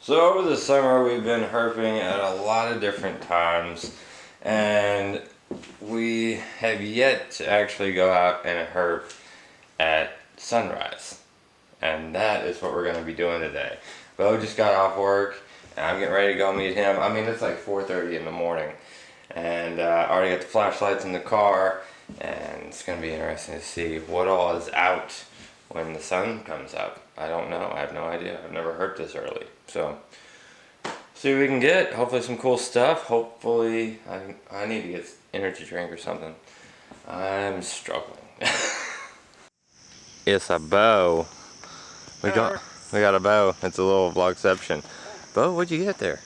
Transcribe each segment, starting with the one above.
So over the summer we've been herping at a lot of different times, and we have yet to actually go out and herp at sunrise. And that is what we're going to be doing today. Bo just got off work and I'm getting ready to go meet him. I mean, it's like 4:30 in the morning, and I already got the flashlights in the car, and it's going to be interesting to see what all is out when the sun comes up. I don't know. I have no idea. I've never herped this early. So, see what we can get. Hopefully some cool stuff. Hopefully, I need to get energy drink or something. I'm struggling. It's a bow. We got a bow. It's a little vlogception. Bo, what'd you get there?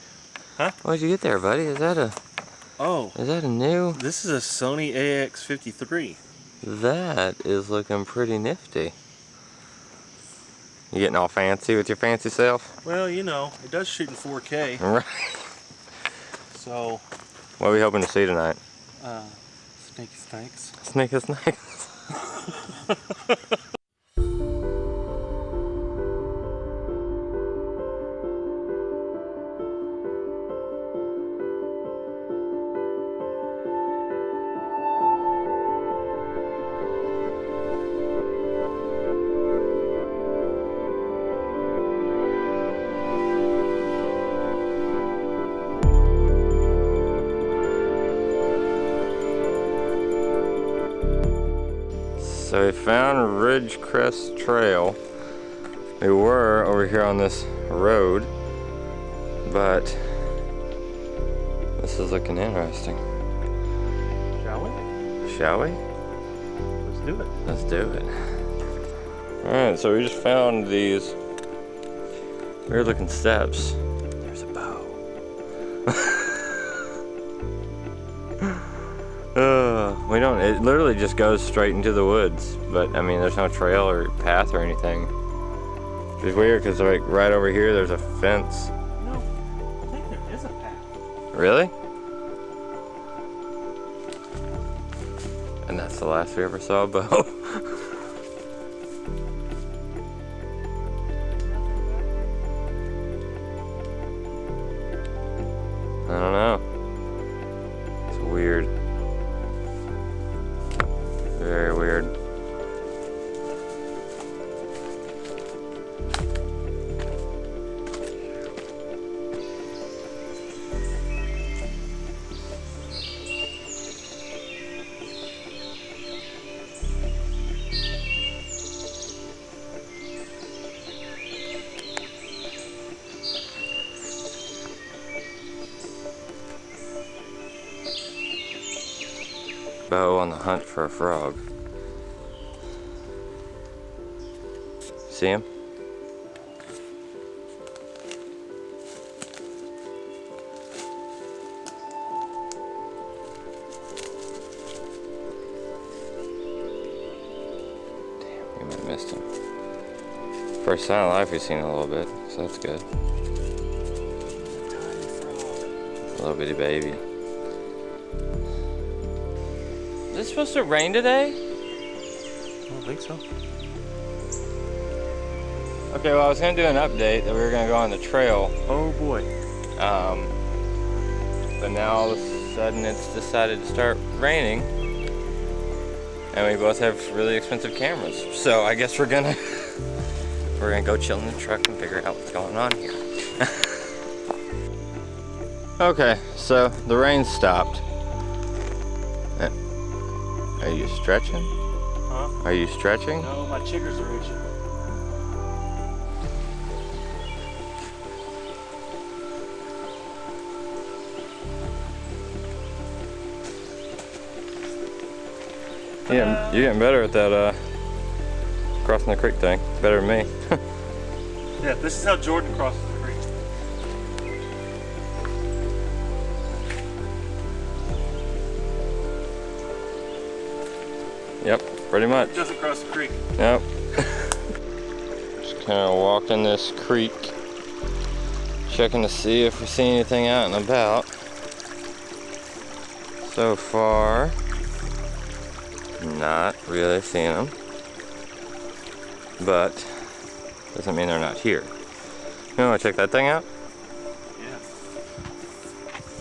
Huh? What'd you get there, buddy? Is that a... Oh. Is that a new... This is a Sony AX53. That is looking pretty nifty. You getting all fancy with your fancy self? Well, you know, it does shoot in 4K. Right. So... What are we hoping to see tonight? Sneaky snakes. Sneaky snakes. So we found Ridgecrest Trail. We were over here on this road, but this is looking interesting. Shall we? Shall we? Let's do it. Let's do it. Alright, so we just found these weird looking steps. There's a bow. We don't, it literally just goes straight into the woods, but I mean there's no trail or path or anything. It's weird because like right over here there's a fence. No, I think there is a path. Really? And that's the last we ever saw of Bo. I don't know. It's weird. Very weird. Bo on the hunt for a frog. See him? Damn, we might have missed him. First sign of life we've seen in a little bit, so that's good. A little bitty baby. Is it supposed to rain today? I don't think so. Okay, well I was gonna do an update that we were gonna go on the trail. Oh boy. But now all of a sudden it's decided to start raining. And we both have really expensive cameras. So I guess we're gonna go chill in the truck and figure out what's going on here. Okay, so the rain stopped. Are you stretching? Huh? Are you stretching? No, my chiggers are itching. Yeah, you're getting better at that crossing the creek thing. Better than me. Yeah, this is how Jordan crosses the creek. Yep, pretty much. He doesn't cross the creek. Yep. Just kind of walking this creek, checking to see if we see anything out and about. So far, not really seeing them, but doesn't mean they're not here. You want to check that thing out?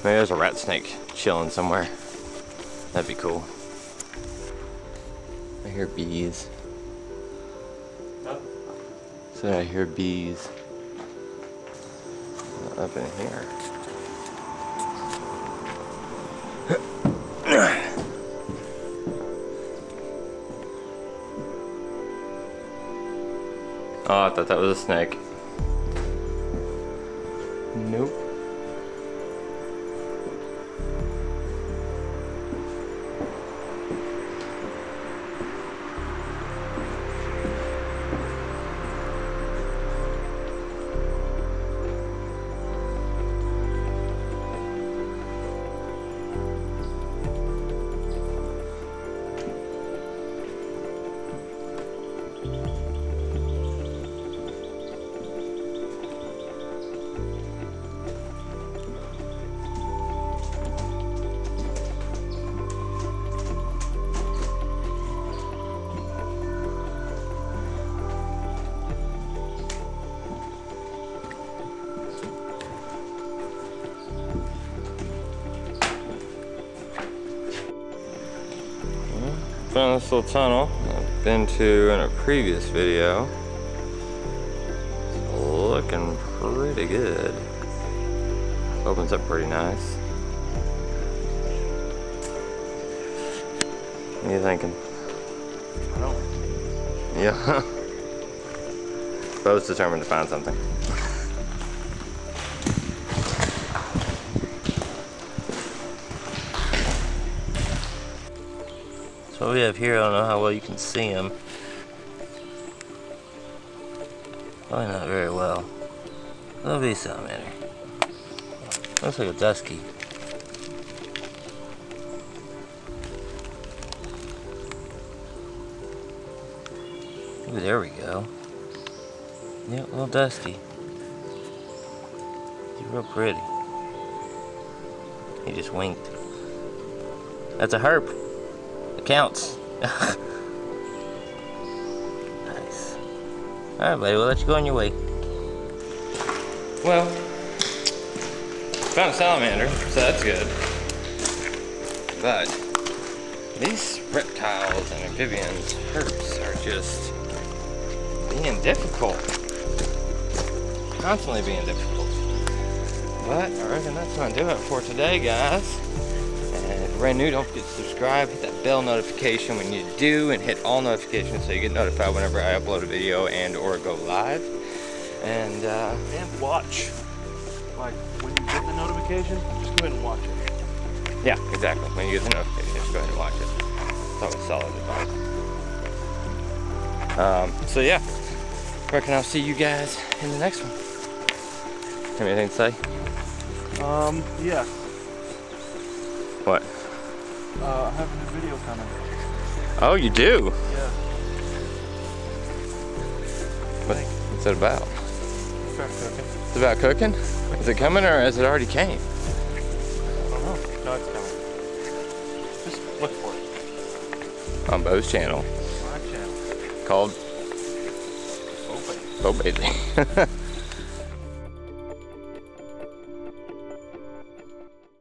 Maybe there's a rat snake chilling somewhere. That'd be cool. I hear bees. Huh? So I hear bees up in here. Oh, I thought that was a snake. Nope. Found this little tunnel I've been to in a previous video. It's looking pretty good. Opens up pretty nice. What are you thinking? I don't. Yeah. Bo's determined to find something. So what we have here, I don't know how well you can see him. Probably not very well. That'll be a salamander. Looks like a dusky. Ooh, there we go. Yeah, a little dusky. He's real pretty. He just winked. That's a herp. It counts. Nice. Alright, buddy, we'll let you go on your way. Well, found a salamander, so that's good. But these reptiles and amphibians, herps, are just being difficult. Constantly being difficult. But I reckon that's gonna do it for today, guys. And if you're brand new, don't forget to subscribe, hit that bell notification when you do, and hit all notifications so you get notified whenever I upload a video and or go live. And watch. Like when you get the notification, just go ahead and watch it. yeah, exactly. When you get the notification, just go ahead and watch it. It's always solid advice. So yeah, reckon I'll see you guys in the next one. Have anything to say? Yeah. What? I have a new video coming. Oh, you do? Yeah. What's it about? Start cooking. It's about cooking? Is it coming or has it already came? I don't know. No, it's coming. Just look for it. On Bo's channel. My channel. Called Open. Bo Bailey.